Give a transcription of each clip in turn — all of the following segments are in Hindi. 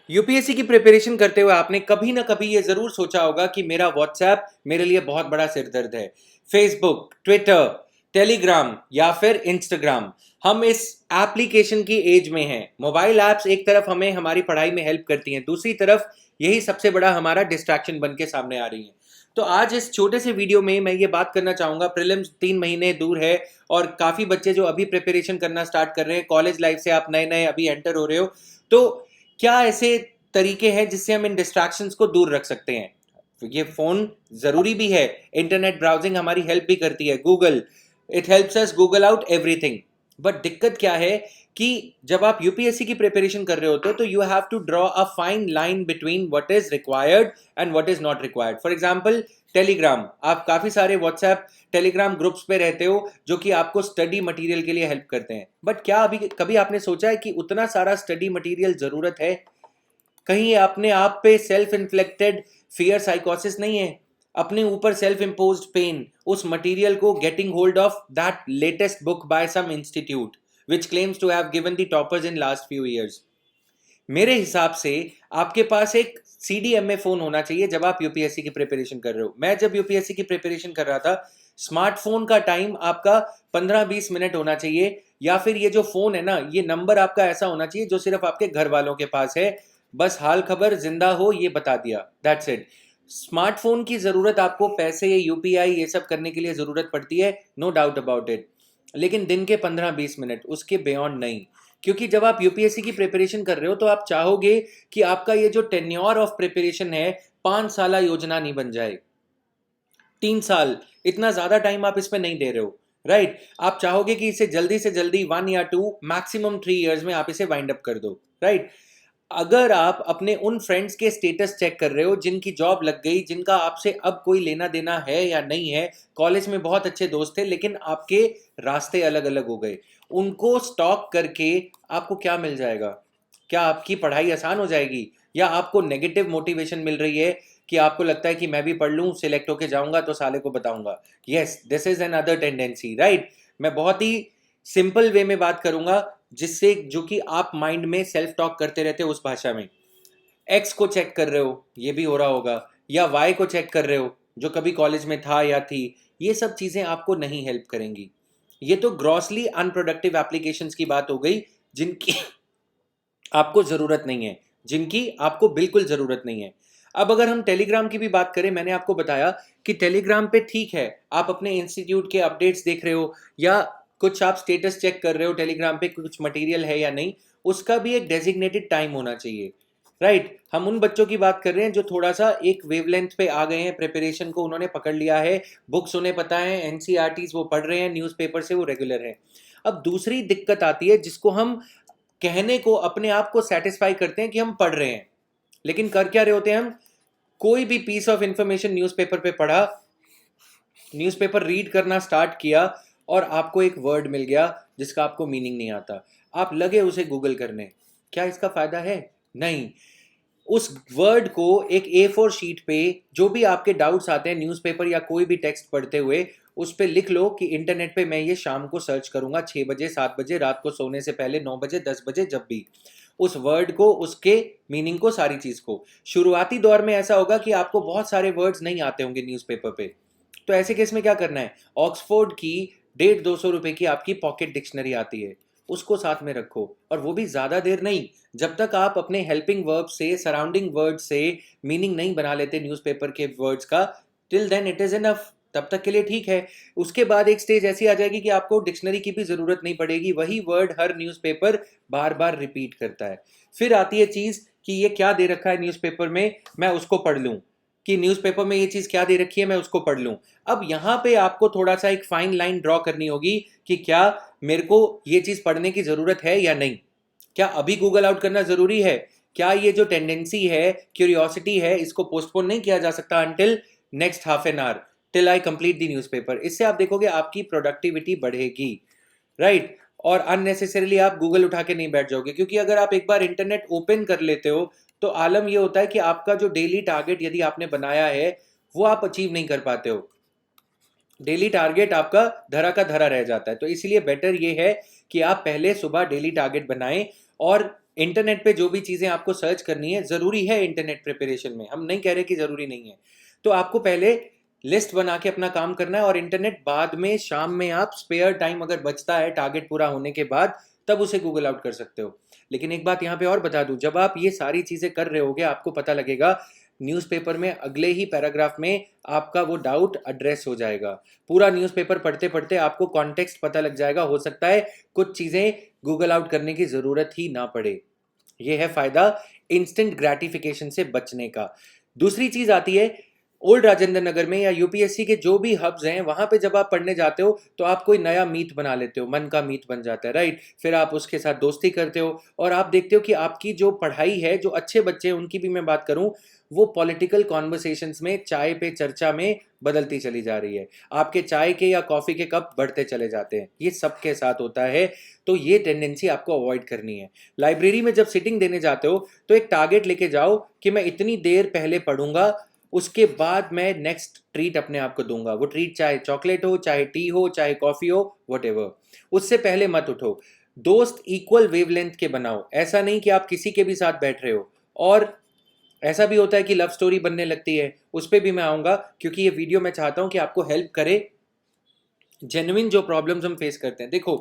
यूपीएससी की प्रिपरेशन करते हुए आपने कभी ना कभी ये जरूर सोचा होगा कि मेरा व्हाट्सएप मेरे लिए बहुत बड़ा सिरदर्द है। फेसबुक, ट्विटर, टेलीग्राम या फिर इंस्टाग्राम, हम इस एप्लीकेशन की एज में हैं। मोबाइल ऐप्स एक तरफ हमें हमारी पढ़ाई में हेल्प करती हैं, दूसरी तरफ यही सबसे बड़ा हमारा डिस्ट्रैक्शन बन के सामने आ रही हैं। तो आज इस छोटे से वीडियो में मैं ये बात करना चाहूँगा, प्रीलिम्स 3 महीने दूर है और काफ़ी बच्चे जो अभी प्रिपरेशन करना स्टार्ट कर रहे हैं, कॉलेज लाइफ से आप नए नए अभी एंटर हो रहे हो, तो क्या ऐसे तरीके हैं जिससे हम इन डिस्ट्रैक्शंस को दूर रख सकते हैं। तो ये फ़ोन ज़रूरी भी है, इंटरनेट ब्राउजिंग हमारी हेल्प भी करती है, Google, it helps us Google out everything. But दिक्कत क्या है कि जब आप यूपीएससी की प्रिपरेशन कर रहे होते हो तो you have to draw a fine line between what is required and what is not required. For example Telegram, आप काफ़ी सारे व्हाट्सएप टेलीग्राम ग्रुप्स पे रहते हो जो कि आपको स्टडी मटेरियल के लिए हेल्प करते हैं, बट क्या अभी कभी आपने सोचा है कि उतना सारा स्टडी मटेरियल ज़रूरत है? कहीं ये अपने आप पे सेल्फ इन्फ्लेक्टेड फियर साइकोसिस नहीं है? अपने ऊपर सेल्फ इम्पोज्ड पेन, उस मटेरियल को getting hold of that latest book by some institute which claims to have given the toppers in last few years। मेरे हिसाब से आपके पास एक CDMA फोन होना चाहिए जब आप यूपीएससी की प्रिपरेशन कर रहे हो। मैं जब यूपीएससी की प्रिपरेशन कर रहा था, स्मार्टफोन का टाइम आपका 15-20 मिनट होना चाहिए, या फिर ये जो फोन है ना, ये नंबर आपका ऐसा होना चाहिए जो सिर्फ आपके घर वालों के पास है, बस हाल खबर जिंदा हो ये बता दिया, दैट्स इट। स्मार्टफोन की जरूरत आपको पैसे, यूपीआई, ये सब करने के लिए जरूरत पड़ती है, नो डाउट अबाउट इट, लेकिन दिन के 15-20 मिनट, उसके बियॉन्ड नहीं। क्योंकि जब आप यूपीएससी की प्रिपरेशन कर रहे हो तो आप चाहोगे कि आपका ये जो टेन्योर ऑफ प्रिपरेशन है 5 साल योजना नहीं बन जाए। 3 साल, इतना ज्यादा टाइम आप इसमें नहीं दे रहे हो, राइट? आप चाहोगे कि इसे जल्दी से जल्दी 1 या 2, मैक्सिमम 3 ईयर्स में आप इसे वाइंड अप कर दो, राइट? अगर आप अपने उन फ्रेंड्स के स्टेटस चेक कर रहे हो जिनकी जॉब लग गई, जिनका आपसे अब कोई लेना देना है या नहीं है, कॉलेज में बहुत अच्छे दोस्त थे लेकिन आपके रास्ते अलग अलग हो गए, उनको स्टॉक करके आपको क्या मिल जाएगा? क्या आपकी पढ़ाई आसान हो जाएगी, या आपको नेगेटिव मोटिवेशन मिल रही है कि आपको लगता है कि मैं भी पढ़ लूँ, सिलेक्ट होके जाऊंगा तो साले को बताऊंगा? Yes, this is an other tendency, right? मैं बहुत ही सिंपल वे में बात करूंगा, जिससे जो कि आप माइंड में सेल्फ टॉक करते रहते हो उस भाषा में। एक्स को चेक कर रहे हो, ये भी हो रहा होगा, या वाई को चेक कर रहे हो जो कभी कॉलेज में था या थी। ये सब चीजें आपको नहीं हेल्प करेंगी। ये तो ग्रॉसली अनप्रोडक्टिव एप्लीकेशंस की बात हो गई जिनकी आपको जरूरत नहीं है, जिनकी आपको बिल्कुल जरूरत नहीं है। अब अगर हम टेलीग्राम की भी बात करें, मैंने आपको बताया कि टेलीग्राम पे ठीक है, आप अपने इंस्टीट्यूट के अपडेट्स देख रहे हो या कुछ आप स्टेटस चेक कर रहे हो, टेलीग्राम पे कुछ मटेरियल है या नहीं, उसका भी एक डेजिग्नेटेड टाइम होना चाहिए, राइट? हम उन बच्चों की बात कर रहे हैं जो थोड़ा सा एक वेवलेंथ पे आ गए हैं, प्रिपरेशन को उन्होंने पकड़ लिया है, बुक्स उन्हें पता है, एनसीईआरटीज वो पढ़ रहे हैं, न्यूज़पेपर से वो रेगुलर हैं। अब दूसरी दिक्कत आती है जिसको हम कहने को अपने आप को सेटिस्फाई करते हैं कि हम पढ़ रहे हैं, लेकिन कर क्या रहे होते हैं हम? कोई भी पीस ऑफ इंफॉर्मेशन न्यूज़पेपर पे पढ़ा, न्यूज़पेपर रीड करना स्टार्ट किया और आपको एक वर्ड मिल गया जिसका आपको मीनिंग नहीं आता, आप लगे उसे गूगल करने। क्या इसका फायदा है? नहीं। उस वर्ड को एक A4 शीट पे, जो भी आपके डाउट्स आते हैं न्यूज़पेपर या कोई भी टेक्स्ट पढ़ते हुए, उस पे लिख लो कि इंटरनेट पे मैं ये शाम को सर्च करूंगा 6 बजे, 7 बजे, रात को सोने से पहले 9 बजे, 10 बजे, जब भी। उस वर्ड को, उसके मीनिंग को, सारी चीज को। शुरुआती दौर में ऐसा होगा कि आपको बहुत सारे वर्ड्स नहीं आते होंगे न्यूज़पेपर पे, तो ऐसे केस में क्या करना है? ऑक्सफोर्ड की 150-200 रुपए की आपकी पॉकेट डिक्शनरी आती है, उसको साथ में रखो, और वो भी ज्यादा देर नहीं। जब तक आप अपने हेल्पिंग वर्ब से, सराउंडिंग वर्ड से मीनिंग नहीं बना लेते न्यूज़पेपर के वर्ड्स का, till then it is enough, तब तक के लिए ठीक है। उसके बाद एक स्टेज ऐसी आ जाएगी कि आपको डिक्शनरी की भी जरूरत नहीं पड़ेगी, वही वर्ड हर न्यूज़पेपर बार बार रिपीट करता है। फिर आती है चीज कि ये क्या दे रखा है न्यूज़पेपर में, मैं उसको पढ़ लूं, कि न्यूज़पेपर में ये चीज क्या दे रखी है, मैं उसको पढ़ लूं। अब यहां पे आपको थोड़ा सा एक फाइन लाइन ड्रॉ करनी होगी कि क्या मेरे को ये चीज पढ़ने की जरूरत है या नहीं। क्या अभी गूगल आउट करना जरूरी है? क्या ये जो टेंडेंसी है, क्यूरियोसिटी है, इसको पोस्टपोन नहीं किया जा सकता until next half an hour, till I complete the newspaper? इससे आप देखोगे आपकी प्रोडक्टिविटी बढ़ेगी, राइट? और अननेसेसरीली आप गूगल उठा के नहीं बैठ जाओगे, क्योंकि अगर आप एक बार इंटरनेट ओपन कर लेते हो तो आलम ये होता है कि आपका जो डेली टारगेट यदि आपने बनाया है वो आप अचीव नहीं कर पाते हो। डेली टारगेट आपका धरा का धरा रह जाता है। तो इसलिए बेटर ये है कि आप पहले सुबह डेली टारगेट बनाएं और इंटरनेट पे जो भी चीज़ें आपको सर्च करनी है, ज़रूरी है इंटरनेट प्रिपरेशन में, हम नहीं कह रहे कि ज़रूरी नहीं है। तो आपको पहले लिस्ट बना के अपना काम करना है और इंटरनेट बाद में शाम में आप स्पेयर टाइम अगर बचता है टारगेट पूरा होने के बाद, तब उसे गूगल आउट कर सकते हो। लेकिन एक बात यहाँ पे और बता दूं, जब आप ये सारी चीज़ें कर रहे होगे आपको पता लगेगा न्यूज़पेपर में अगले ही पैराग्राफ में आपका वो डाउट एड्रेस हो जाएगा। पूरा न्यूज़पेपर पढ़ते पढ़ते आपको कॉन्टेक्स्ट पता लग जाएगा, हो सकता है कुछ चीज़ें गूगल आउट करने की ज़रूरत ही ना पड़े। ये है फ़ायदा इंस्टेंट ग्रेटिफिकेशन से बचने का। दूसरी चीज़ आती है ओल्ड राजेंद्र नगर में या यूपीएससी के जो भी हब्स हैं वहां पे जब आप पढ़ने जाते हो तो आप कोई नया मीत बना लेते हो, मन का मीत बन जाता है, राइट। फिर आप उसके साथ दोस्ती करते हो और आप देखते हो कि आपकी जो पढ़ाई है, जो अच्छे बच्चे हैं उनकी भी मैं बात करूं, वो पॉलिटिकल कॉन्वर्सेशंस में, चाय पे चर्चा में बदलती चली जा रही है। आपके चाय के या कॉफ़ी के कप बढ़ते चले जाते हैं। ये सबके साथ होता है, तो ये टेंडेंसी आपको अवॉइड करनी है। लाइब्रेरी में जब सिटिंग देने जाते हो तो एक टारगेट लेके जाओ कि मैं इतनी देर पहले पढ़ूंगा, उसके बाद मैं नेक्स्ट ट्रीट अपने आप को दूंगा। वो ट्रीट चाहे चॉकलेट हो, चाहे टी हो, चाहे कॉफ़ी हो, वट। उससे पहले मत उठो। दोस्त इक्वल वेवलेंथ के बनाओ, ऐसा नहीं कि आप किसी के भी साथ बैठ रहे हो। और ऐसा भी होता है कि लव स्टोरी बनने लगती है, उस पर भी मैं आऊँगा, क्योंकि ये वीडियो मैं चाहता हूँ कि आपको हेल्प करे जेन्युइन जो प्रॉब्लम्स हम फेस करते हैं। देखो,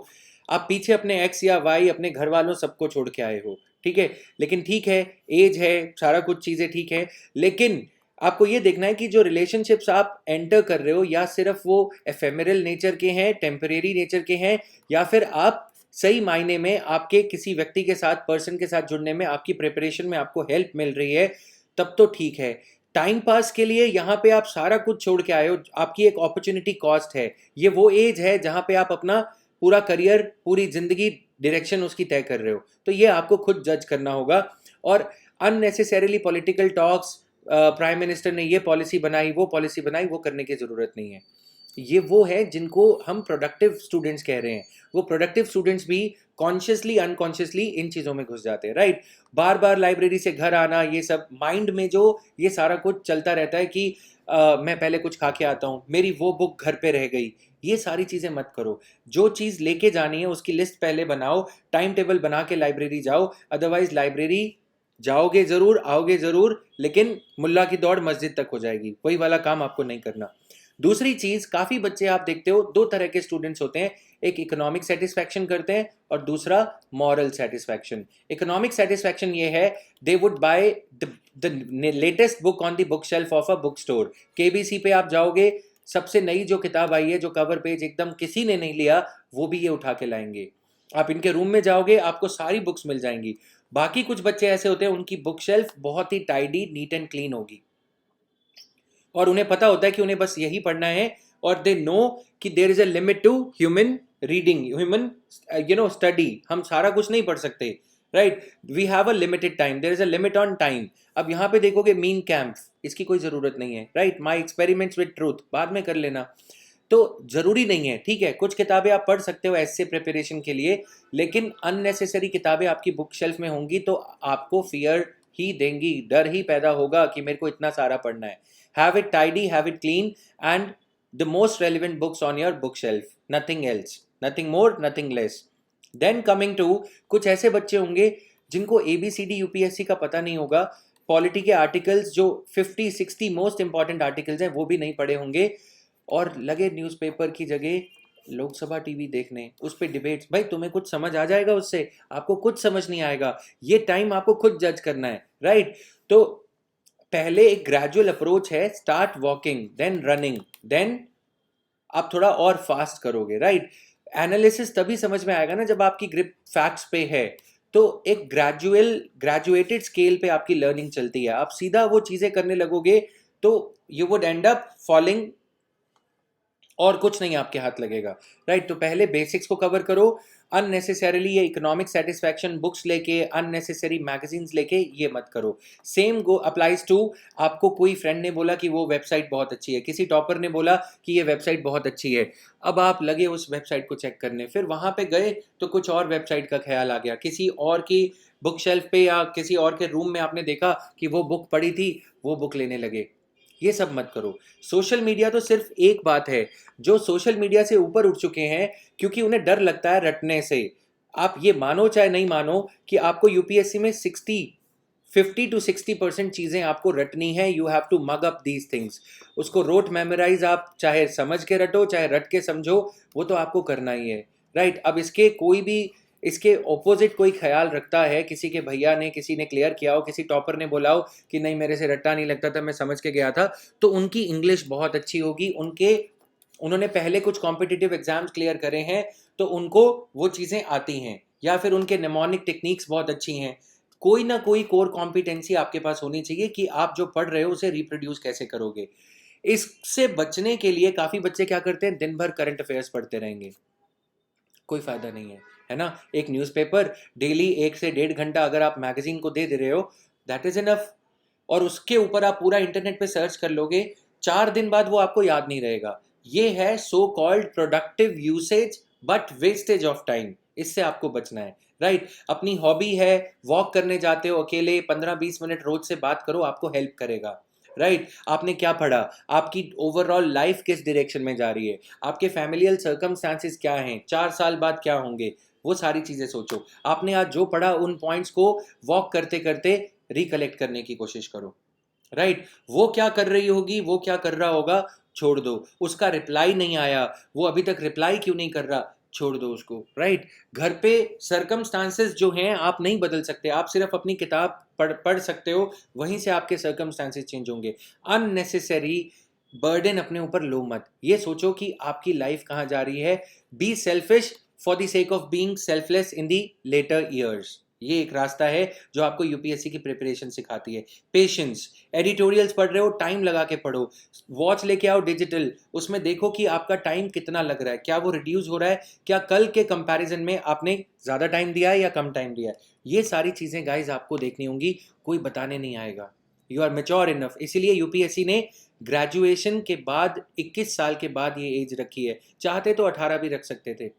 आप पीछे अपने एक्स या वाई, अपने घर वालों सबको छोड़ के आए हो, ठीक है, लेकिन ठीक है, एज है, सारा कुछ चीज़ें ठीक है, लेकिन आपको ये देखना है कि जो रिलेशनशिप्स आप एंटर कर रहे हो या सिर्फ वो एफेमेरल नेचर के हैं, टेम्परेरी नेचर के हैं, या फिर आप सही मायने में आपके किसी व्यक्ति के साथ, पर्सन के साथ जुड़ने में, आपकी प्रिपरेशन में आपको हेल्प मिल रही है, तब तो ठीक है। टाइम पास के लिए यहाँ पे आप सारा कुछ छोड़ के आए हो, आपकी एक अपॉर्चुनिटी कॉस्ट है। ये वो एज है जहाँ पे आप अपना पूरा करियर, पूरी जिंदगी, डायरेक्शन उसकी तय कर रहे हो, तो ये आपको खुद जज करना होगा। और unnecessarily political talks, prime minister ने ये पॉलिसी बनाई, वो पॉलिसी बनाई, वो करने की ज़रूरत नहीं है। ये वो है जिनको हम प्रोडक्टिव स्टूडेंट्स कह रहे हैं। वो प्रोडक्टिव स्टूडेंट्स भी कॉन्शियसली अनकॉन्शियसली इन चीज़ों में घुस जाते हैं, राइट। बार बार लाइब्रेरी से घर आना, ये सब माइंड में जो ये सारा कुछ चलता रहता है कि मैं पहले कुछ खा के आता हूँ, मेरी वो बुक घर पे रह गई, ये सारी चीज़ें मत करो। जो चीज़ लेके जानी है उसकी लिस्ट पहले बनाओ, टाइम टेबल बना के लाइब्रेरी जाओ। अदरवाइज लाइब्रेरी जाओगे ज़रूर, आओगे ज़रूर, लेकिन मुल्ला की दौड़ मस्जिद तक हो जाएगी, वही वाला काम आपको नहीं करना। दूसरी चीज़, काफ़ी बच्चे आप देखते हो, दो तरह के स्टूडेंट्स होते हैं, एक इकोनॉमिक सेटिस्फैक्शन करते हैं और दूसरा मॉरल सेटिस्फैक्शन। इकोनॉमिक सेटिस्फैक्शन ये है, they would by the latest book on the book shelf of a book store. KBC पे आप जाओगे, सबसे नई जो किताब आई है, जो कवर पेज एकदम किसी ने नहीं लिया, वो भी ये उठा के लाएंगे। आप इनके रूम में जाओगे, आपको सारी बुक्स मिल जाएंगी। बाकी कुछ बच्चे ऐसे होते हैं, उनकी बुक शेल्फ बहुत ही टाइडी, नीट एंड क्लीन होगी, और उन्हें पता होता है कि उन्हें बस यही पढ़ना है, और दे नो कि there is a limit to human reading, human study. हम सारा कुछ नहीं पढ़ सकते, right. We have a limited time, there is a limit on time. अब यहाँ पे देखोगे मीन कैंप, इसकी कोई ज़रूरत नहीं है, right. My experiments with truth बाद में कर लेना, तो ज़रूरी नहीं है, ठीक है। कुछ किताबें आप पढ़ सकते हो ऐसे प्रिपरेशन के लिए, लेकिन अननेसेसरी किताबें आपकी बुक शेल्फ में होंगी तो आपको फियर ही देंगी, डर ही पैदा होगा कि मेरे को इतना सारा पढ़ना है। Have it tidy, have it clean, and the most relevant books on your book shelf, nothing else, nothing more, nothing less. Then coming to, कुछ ऐसे बच्चे होंगे जिनको ABCD यूपीएससी का पता नहीं होगा, पॉलिटी के आर्टिकल्स जो 50-60 मोस्ट इंपॉर्टेंट आर्टिकल्स हैं वो भी नहीं पढ़े होंगे, और लगे न्यूज़पेपर की जगह लोकसभा टीवी देखने, उस पर डिबेट्स। भाई तुम्हें कुछ समझ आ जाएगा उससे? आपको कुछ समझ नहीं आएगा। ये टाइम आपको खुद जज करना है, राइट। तो पहले एक ग्रेजुअल अप्रोच है, start walking, then running, then आप थोड़ा और फास्ट करोगे, राइट। एनालिसिस तभी समझ में आएगा ना जब आपकी ग्रिप फैक्ट्स पे है। तो एक ग्रेजुएटेड स्केल पे आपकी लर्निंग चलती है। आप सीधा वो चीज़ें करने लगोगे तो you would and up falling, और कुछ नहीं आपके हाथ लगेगा, राइट। तो पहले बेसिक्स को कवर करो। अननेसेसरीली ये इकोनॉमिक सेटिस्फैक्शन बुक्स लेके, अननेसेसरी मैगजीन्स लेके ये मत करो। सेम गो अप्लाइज टू, आपको कोई फ्रेंड ने बोला कि वो वेबसाइट बहुत अच्छी है, किसी टॉपर ने बोला कि ये वेबसाइट बहुत अच्छी है, अब आप लगे उस वेबसाइट को चेक करने, फिर वहाँ पे गए तो कुछ और वेबसाइट का ख्याल आ गया, किसी और की बुक शेल्फ पे या किसी और के रूम में आपने देखा कि वो बुक पड़ी थी, वो बुक लेने लगे। ये सब मत करो। सोशल मीडिया तो सिर्फ एक बात है, जो सोशल मीडिया से ऊपर उठ चुके हैं क्योंकि उन्हें डर लगता है रटने से, आप ये मानो चाहे नहीं मानो कि आपको यूपीएससी में 50 to 60% चीज़ें आपको रटनी है। You have to mug up these things. उसको रोट मेमोराइज आप चाहे समझ के रटो चाहे रट के समझो, वो तो आपको करना ही है, राइट। अब इसके कोई भी इसके ऑपोजिट कोई ख्याल रखता है, किसी के भैया ने, किसी ने क्लियर किया हो, किसी टॉपर ने बोला हो कि नहीं मेरे से रट्टा नहीं लगता था, मैं समझ के गया था, तो उनकी इंग्लिश बहुत अच्छी होगी, उन्होंने पहले कुछ कॉम्पिटिटिव एग्जाम्स क्लियर करे हैं, तो उनको वो चीज़ें आती हैं, या फिर उनके नेमोनिक टेक्निक्स बहुत अच्छी हैं। कोई ना कोई कोर कॉम्पिटेंसी आपके पास होनी चाहिए कि आप जो पढ़ रहे हो उसे रिप्रोड्यूस कैसे करोगे। इससे बचने के लिए काफ़ी बच्चे क्या करते हैं, दिन भर करंट अफेयर्स पढ़ते रहेंगे, कोई फायदा नहीं है ना। एक न्यूज़पेपर डेली 1 से 1.5 घंटा अगर आप मैगजीन को दे रहे हो, दैट इज इनफ। और उसके ऊपर आप पूरा इंटरनेट पे सर्च कर लोगे, 4 दिन बाद वो आपको याद नहीं रहेगा। ये है so called productive usage but wastage of time. इससे आपको बचना है, राइट। अपनी हॉबी है, वॉक करने जाते हो अकेले, 15-20 मिनट रोज से बात करो, आपको हेल्प करेगा, राइट। आपने क्या पढ़ा, आपकी ओवरऑल लाइफ किस डायरेक्शन में जा रही है, आपके फैमिलियल सर्कमस्टांसिस क्या हैं, 4 साल बाद क्या होंगे, वो सारी चीज़ें सोचो। आपने आज जो पढ़ा उन पॉइंट्स को वॉक करते करते रिकलेक्ट करने की कोशिश करो, राइट। वो क्या कर रही होगी, वो क्या कर रहा होगा, छोड़ दो। उसका रिप्लाई नहीं आया, वो अभी तक रिप्लाई क्यों नहीं कर रहा, छोड़ दो उसको, राइट। घर पे सर्कमस्टांसेस जो हैं आप नहीं बदल सकते, आप सिर्फ अपनी किताब पढ़ सकते हो, वहीं से आपके सर्कमस्टांसेस चेंज होंगे। अननेसेसरी बर्डन अपने ऊपर लो मत। ये सोचो कि आपकी लाइफ कहाँ जा रही है। Be selfish for the sake of being selfless in the later years. ये एक रास्ता है जो आपको यूपीएससी की प्रिपरेशन सिखाती है। पेशेंस, एडिटोरियल्स पढ़ रहे हो, टाइम लगा के पढ़ो। वॉच लेके आओ डिजिटल, उसमें देखो कि आपका टाइम कितना लग रहा है, क्या वो रिड्यूस हो रहा है, क्या कल के कंपैरिजन में आपने ज़्यादा टाइम दिया है या कम टाइम दिया है। ये सारी चीज़ें गाइज आपको देखनी होंगी, कोई बताने नहीं आएगा। You are mature enough. इसीलिए यूपीएससी ने ग्रेजुएशन के बाद 21 साल के बाद ये एज रखी है, चाहते तो 18 भी रख सकते थे,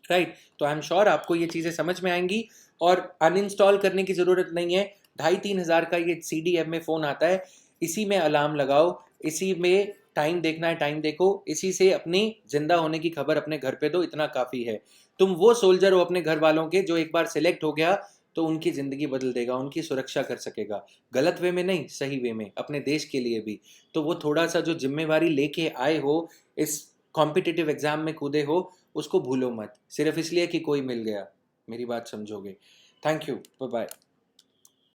राइट। तो आई एम श्योर आपको ये चीज़ें समझ में आएंगी, और अनइंस्टॉल करने की ज़रूरत नहीं है। 2,500-3,000 का ये CDM में फ़ोन आता है, इसी में अलार्म लगाओ, इसी में टाइम देखना है टाइम देखो, इसी से अपनी जिंदा होने की खबर अपने घर पे दो, इतना काफ़ी है। तुम वो सोल्जर हो अपने घर वालों के जो एक बार सिलेक्ट हो गया तो उनकी ज़िंदगी बदल देगा, उनकी सुरक्षा कर सकेगा। गलत वे में नहीं, सही वे में, अपने देश के लिए भी। तो वो थोड़ा सा जो जिम्मेवारी लेके आए हो, इस कॉम्पिटिटिव एग्ज़ाम में कूदे हो, उसको भूलो मत, सिर्फ इसलिए कि कोई मिल गया। मेरी बात समझोगे। Thank you, bye bye.